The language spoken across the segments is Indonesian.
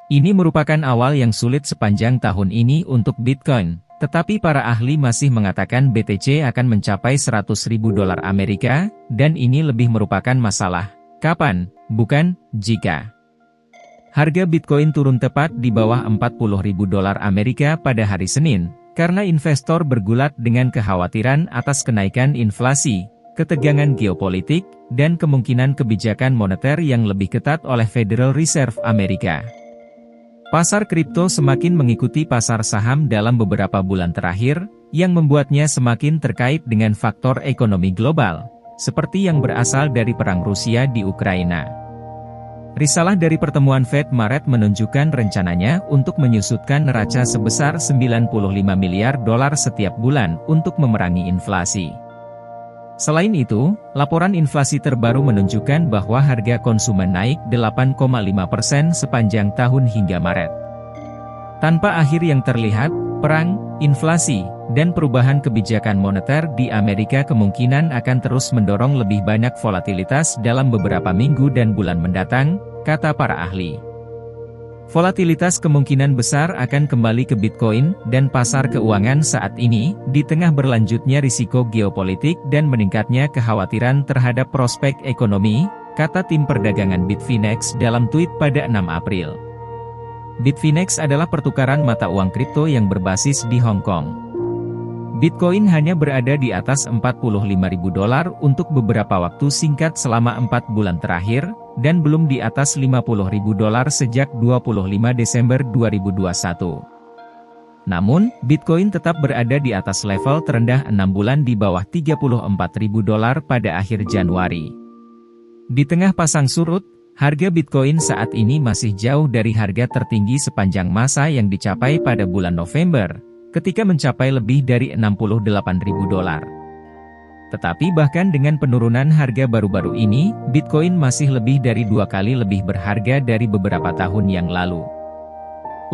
Ini merupakan awal yang sulit sepanjang tahun ini untuk Bitcoin, tetapi para ahli masih mengatakan BTC akan mencapai $100.000 Amerika, dan ini lebih merupakan masalah. Kapan? Bukan, jika. Harga Bitcoin turun tepat di bawah $40.000 Amerika pada hari Senin, karena investor bergulat dengan kekhawatiran atas kenaikan inflasi, ketegangan geopolitik, dan kemungkinan kebijakan moneter yang lebih ketat oleh Federal Reserve Amerika. Pasar kripto semakin mengikuti pasar saham dalam beberapa bulan terakhir, yang membuatnya semakin terkait dengan faktor ekonomi global, seperti yang berasal dari perang Rusia di Ukraina. Risalah dari pertemuan Fed Maret menunjukkan rencananya untuk menyusutkan neraca sebesar $95 miliar setiap bulan untuk memerangi inflasi. Selain itu, laporan inflasi terbaru menunjukkan bahwa harga konsumen naik 8,5% sepanjang tahun hingga Maret. Tanpa akhir yang terlihat, perang, inflasi, dan perubahan kebijakan moneter di Amerika kemungkinan akan terus mendorong lebih banyak volatilitas dalam beberapa minggu dan bulan mendatang, kata para ahli. Volatilitas kemungkinan besar akan kembali ke Bitcoin dan pasar keuangan saat ini, di tengah berlanjutnya risiko geopolitik dan meningkatnya kekhawatiran terhadap prospek ekonomi, kata tim perdagangan Bitfinex dalam tweet pada 6 April. Bitfinex adalah pertukaran mata uang kripto yang berbasis di Hong Kong. Bitcoin hanya berada di atas $45.000 untuk beberapa waktu singkat selama 4 bulan terakhir, dan belum di atas $50.000 sejak 25 Desember 2021. Namun, Bitcoin tetap berada di atas level terendah 6 bulan di bawah $34.000 pada akhir Januari. Di tengah pasang surut, harga Bitcoin saat ini masih jauh dari harga tertinggi sepanjang masa yang dicapai pada bulan November, ketika mencapai lebih dari $68.000. Tetapi bahkan dengan penurunan harga baru-baru ini, Bitcoin masih lebih dari 2 kali lebih berharga dari beberapa tahun yang lalu.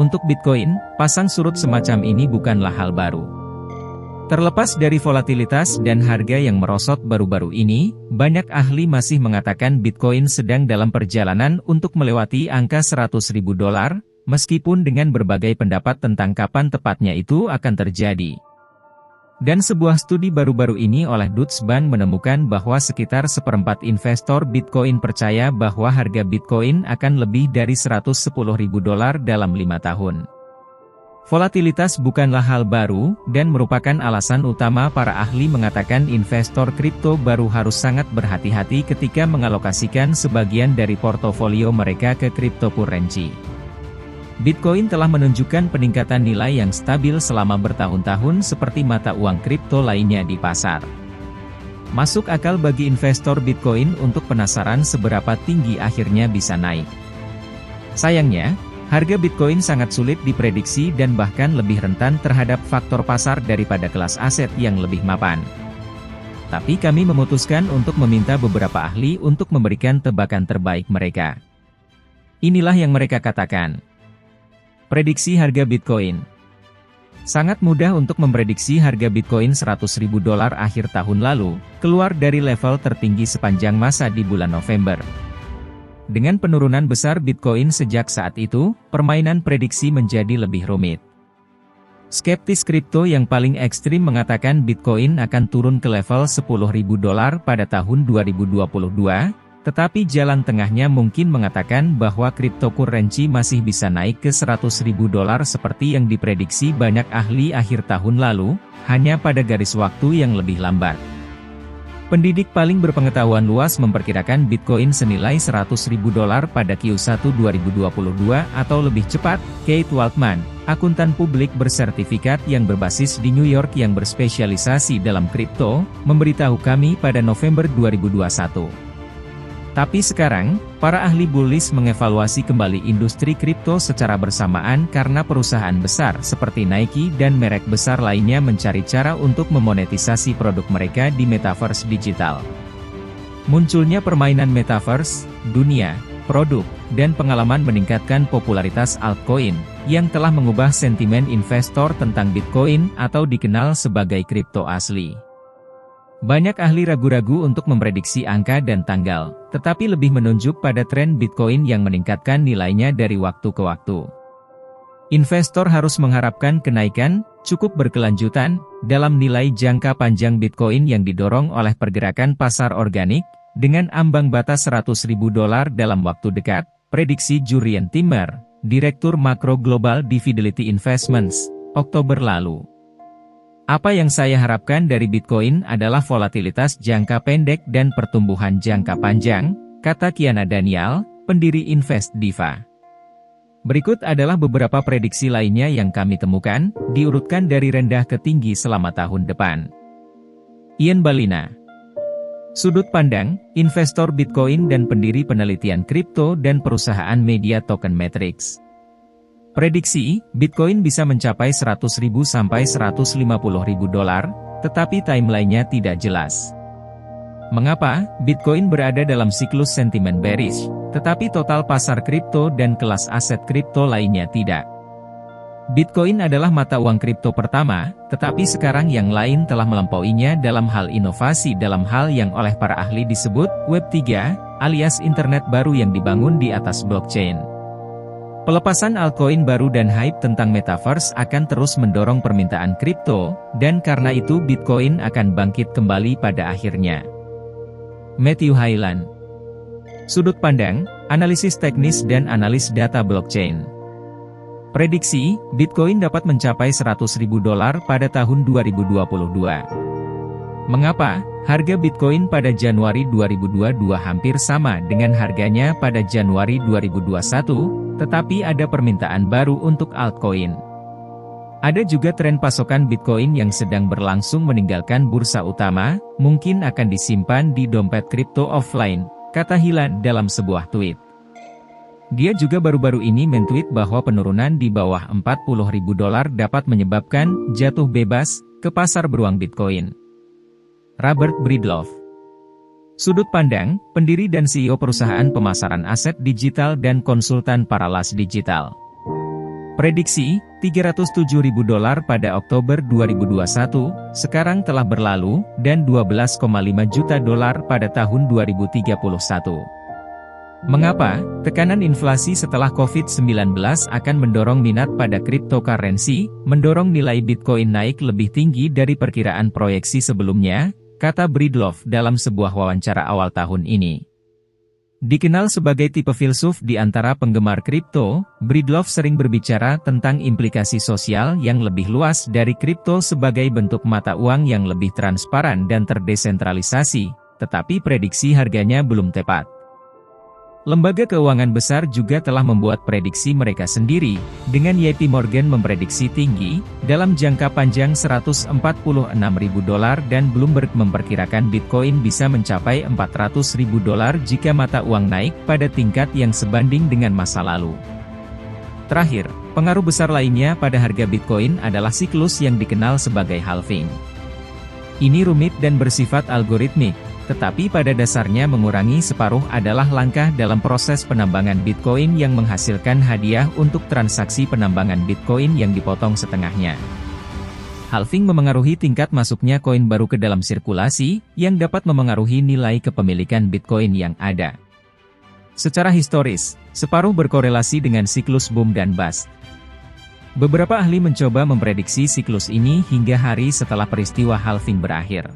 Untuk Bitcoin, pasang surut semacam ini bukanlah hal baru. Terlepas dari volatilitas dan harga yang merosot baru-baru ini, banyak ahli masih mengatakan Bitcoin sedang dalam perjalanan untuk melewati angka $100.000, meskipun dengan berbagai pendapat tentang kapan tepatnya itu akan terjadi. Dan sebuah studi baru-baru ini oleh Deutsche Bank menemukan bahwa sekitar seperempat investor Bitcoin percaya bahwa harga Bitcoin akan lebih dari $110.000 dalam 5 tahun. Volatilitas bukanlah hal baru, dan merupakan alasan utama para ahli mengatakan investor kripto baru harus sangat berhati-hati ketika mengalokasikan sebagian dari portofolio mereka ke cryptocurrency. Bitcoin telah menunjukkan peningkatan nilai yang stabil selama bertahun-tahun seperti mata uang kripto lainnya di pasar. Masuk akal bagi investor Bitcoin untuk penasaran seberapa tinggi akhirnya bisa naik. Sayangnya, harga Bitcoin sangat sulit diprediksi dan bahkan lebih rentan terhadap faktor pasar daripada kelas aset yang lebih mapan. Tapi kami memutuskan untuk meminta beberapa ahli untuk memberikan tebakan terbaik mereka. Inilah yang mereka katakan. Prediksi harga Bitcoin. Sangat mudah untuk memprediksi harga Bitcoin $100.000 akhir tahun lalu, keluar dari level tertinggi sepanjang masa di bulan November. Dengan penurunan besar Bitcoin sejak saat itu, permainan prediksi menjadi lebih rumit. Skeptis kripto yang paling ekstrim mengatakan Bitcoin akan turun ke level $10.000 pada tahun 2022, tetapi jalan tengahnya mungkin mengatakan bahwa cryptocurrency masih bisa naik ke $100.000 seperti yang diprediksi banyak ahli akhir tahun lalu, hanya pada garis waktu yang lebih lambat. Pendidik paling berpengetahuan luas memperkirakan Bitcoin senilai $100.000 pada Q1 2022 atau lebih cepat. Kate Waldman, akuntan publik bersertifikat yang berbasis di New York yang berspesialisasi dalam kripto, memberitahu kami pada November 2021. Tapi sekarang, para ahli bullish mengevaluasi kembali industri kripto secara bersamaan karena perusahaan besar seperti Nike dan merek besar lainnya mencari cara untuk memonetisasi produk mereka di metaverse digital. Munculnya permainan metaverse, dunia, produk, dan pengalaman meningkatkan popularitas altcoin, yang telah mengubah sentimen investor tentang Bitcoin atau dikenal sebagai kripto asli. Banyak ahli ragu-ragu untuk memprediksi angka dan tanggal, tetapi lebih menunjuk pada tren Bitcoin yang meningkatkan nilainya dari waktu ke waktu. Investor harus mengharapkan kenaikan cukup berkelanjutan dalam nilai jangka panjang Bitcoin yang didorong oleh pergerakan pasar organik dengan ambang batas $100.000 dalam waktu dekat, prediksi Jurrien Timmer, Direktur Makro Global di Fidelity Investments, Oktober lalu. Apa yang saya harapkan dari Bitcoin adalah volatilitas jangka pendek dan pertumbuhan jangka panjang, kata Kiana Daniel, pendiri Invest Diva. Berikut adalah beberapa prediksi lainnya yang kami temukan, diurutkan dari rendah ke tinggi selama tahun depan. Ian Balina. Sudut pandang, investor Bitcoin dan pendiri penelitian kripto dan perusahaan media Token Matrix. Prediksi, Bitcoin bisa mencapai $100.000 sampai $150.000, tetapi timeline-nya tidak jelas. Mengapa? Bitcoin berada dalam siklus sentimen bearish, tetapi total pasar kripto dan kelas aset kripto lainnya tidak. Bitcoin adalah mata uang kripto pertama, tetapi sekarang yang lain telah melampauinya dalam hal inovasi dalam hal yang oleh para ahli disebut Web 3, alias internet baru yang dibangun di atas blockchain. Pelepasan altcoin baru dan hype tentang metaverse akan terus mendorong permintaan kripto, dan karena itu Bitcoin akan bangkit kembali pada akhirnya. Matthew Hyland. Sudut pandang, analisis teknis dan analis data blockchain. Prediksi, Bitcoin dapat mencapai $100.000 pada tahun 2022. Mengapa? Harga Bitcoin pada Januari 2022 hampir sama dengan harganya pada Januari 2021, tetapi ada permintaan baru untuk altcoin. Ada juga tren pasokan Bitcoin yang sedang berlangsung meninggalkan bursa utama, mungkin akan disimpan di dompet kripto offline, kata Hyland dalam sebuah tweet. Dia juga baru-baru ini mentweet bahwa penurunan di bawah $40.000 dapat menyebabkan jatuh bebas ke pasar beruang Bitcoin. Robert Breedlove. Sudut pandang, pendiri dan CEO perusahaan pemasaran aset digital dan konsultan Parallax Digital. Prediksi, $307.000 pada Oktober 2021, sekarang telah berlalu, dan $12,5 juta pada tahun 2031. Mengapa? Tekanan inflasi setelah COVID-19 akan mendorong minat pada cryptocurrency, mendorong nilai Bitcoin naik lebih tinggi dari perkiraan proyeksi sebelumnya, kata Breedlove dalam sebuah wawancara awal tahun ini. Dikenal sebagai tipe filsuf di antara penggemar kripto, Breedlove sering berbicara tentang implikasi sosial yang lebih luas dari kripto sebagai bentuk mata uang yang lebih transparan dan terdesentralisasi, tetapi prediksi harganya belum tepat. Lembaga keuangan besar juga telah membuat prediksi mereka sendiri, dengan JP Morgan memprediksi tinggi, dalam jangka panjang $146.000 dan Bloomberg memperkirakan Bitcoin bisa mencapai $400.000 jika mata uang naik pada tingkat yang sebanding dengan masa lalu. Terakhir, pengaruh besar lainnya pada harga Bitcoin adalah siklus yang dikenal sebagai halving. Ini rumit dan bersifat algoritmik, tetapi pada dasarnya mengurangi separuh adalah langkah dalam proses penambangan Bitcoin yang menghasilkan hadiah untuk transaksi penambangan Bitcoin yang dipotong setengahnya. Halving memengaruhi tingkat masuknya koin baru ke dalam sirkulasi, yang dapat memengaruhi nilai kepemilikan Bitcoin yang ada. Secara historis, separuh berkorelasi dengan siklus boom dan bust. Beberapa ahli mencoba memprediksi siklus ini hingga hari setelah peristiwa halving berakhir.